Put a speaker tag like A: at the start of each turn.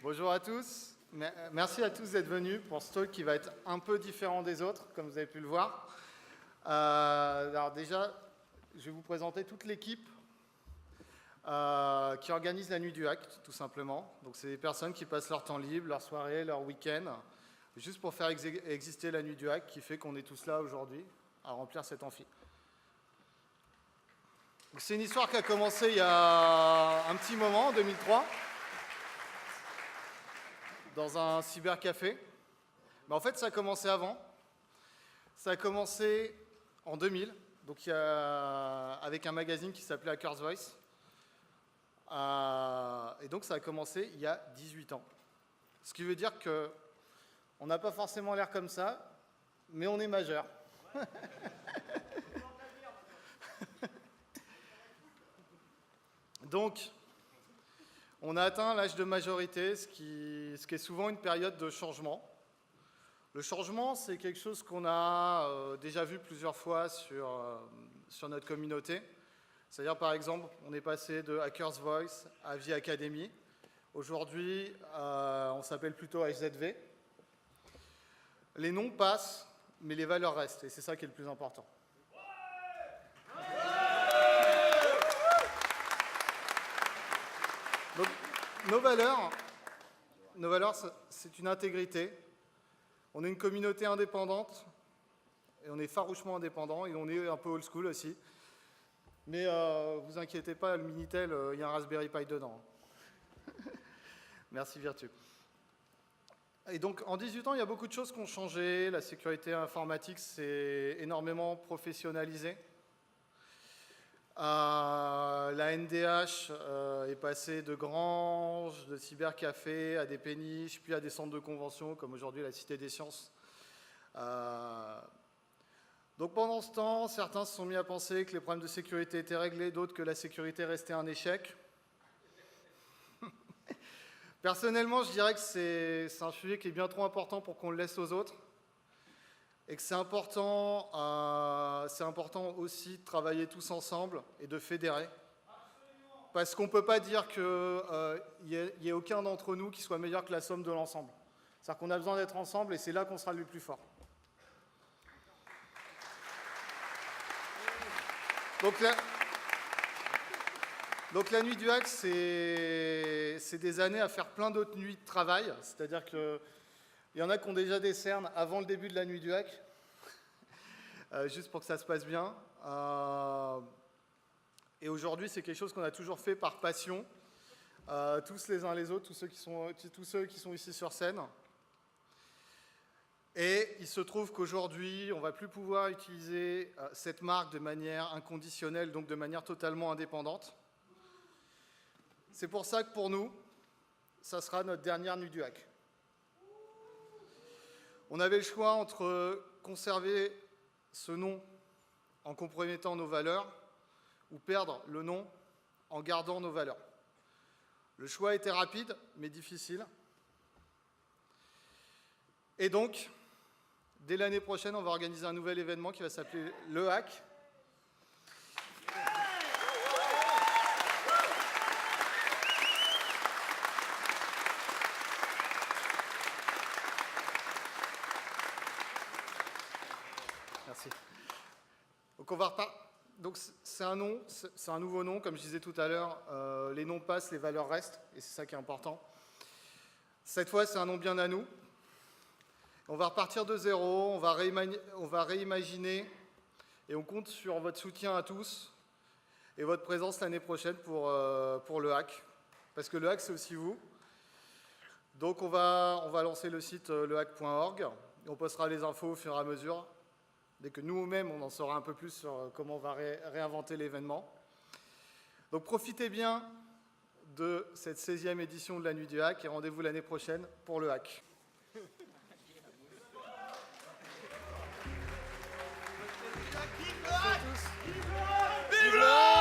A: Bonjour à tous. Merci à tous d'être venus pour ce talk qui va être un peu différent des autres, comme vous avez pu le voir. Alors déjà, je vais vous présenter toute l'équipe qui organise la nuit du hack, tout simplement. Donc c'est des personnes qui passent leur temps libre, leur soirée, leur week-end, juste pour faire exister la nuit du hack, qui fait qu'on est tous là aujourd'hui à remplir cet amphi. C'est une histoire qui a commencé il y a un petit moment, en 2003. Dans un cybercafé. Mais en fait, ça a commencé avant. Ça a commencé en 2000, donc avec un magazine qui s'appelait Hackers Voice. Et donc, ça a commencé il y a 18 ans. Ce qui veut dire qu'on n'a pas forcément l'air comme ça, mais on est majeur. Donc, on a atteint l'âge de majorité, ce qui est souvent une période de changement. Le changement, c'est quelque chose qu'on a déjà vu plusieurs fois sur notre communauté. C'est-à-dire, par exemple, on est passé de Hackers Voice à Vie Academy. Aujourd'hui, on s'appelle plutôt HZV. Les noms passent, mais les valeurs restent, et c'est ça qui est le plus important. Donc, nos valeurs, c'est une intégrité. On est une communauté indépendante, et on est farouchement indépendant, et on est un peu old school aussi. Mais vous inquiétez pas, le Minitel, il y a un Raspberry Pi dedans. Merci Virtu. Et donc, en 18 ans, il y a beaucoup de choses qui ont changé. La sécurité informatique s'est énormément professionnalisée. La NDH est passée de granges, de cybercafés, à des péniches, puis à des centres de convention, comme aujourd'hui la Cité des Sciences. Donc pendant ce temps, certains se sont mis à penser que les problèmes de sécurité étaient réglés, d'autres que la sécurité restait un échec. Personnellement, je dirais que c'est un sujet qui est bien trop important pour qu'on le laisse aux autres. Et que c'est important aussi de travailler tous ensemble et de fédérer. Parce qu'on ne peut pas dire qu'il n'y ait aucun d'entre nous qui soit meilleur que la somme de l'ensemble. C'est-à-dire qu'on a besoin d'être ensemble et c'est là qu'on sera le plus fort. Donc la nuit du hack, c'est des années à faire plein d'autres nuits de travail. C'est-à-dire que il y en a qui ont déjà des cernes avant le début de la nuit du hack, juste pour que ça se passe bien. Et aujourd'hui, c'est quelque chose qu'on a toujours fait par passion, tous les uns les autres, tous ceux qui sont ici sur scène. Et il se trouve qu'aujourd'hui, on ne va plus pouvoir utiliser cette marque de manière inconditionnelle, donc de manière totalement indépendante. C'est pour ça que pour nous, ça sera notre dernière nuit du hack. On avait le choix entre conserver ce nom en compromettant nos valeurs ou perdre le nom en gardant nos valeurs. Le choix était rapide, mais difficile. Et donc, dès l'année prochaine, on va organiser un nouvel événement qui va s'appeler le Hack. Merci. Donc c'est un nom, c'est un nouveau nom, comme je disais tout à l'heure, les noms passent, les valeurs restent, et c'est ça qui est important. Cette fois, c'est un nom bien à nous. On va repartir de zéro, on va réimaginer, et on compte sur votre soutien à tous, et votre présence l'année prochaine pour le hack. Parce que le hack, c'est aussi vous. Donc on va lancer le site lehack.org, et on postera les infos au fur et à mesure. Dès que nous-mêmes, on en saura un peu plus sur comment on va réinventer l'événement. Donc profitez bien de cette 16e édition de la Nuit du Hack et rendez-vous l'année prochaine pour le Hack.
B: Vive le hack!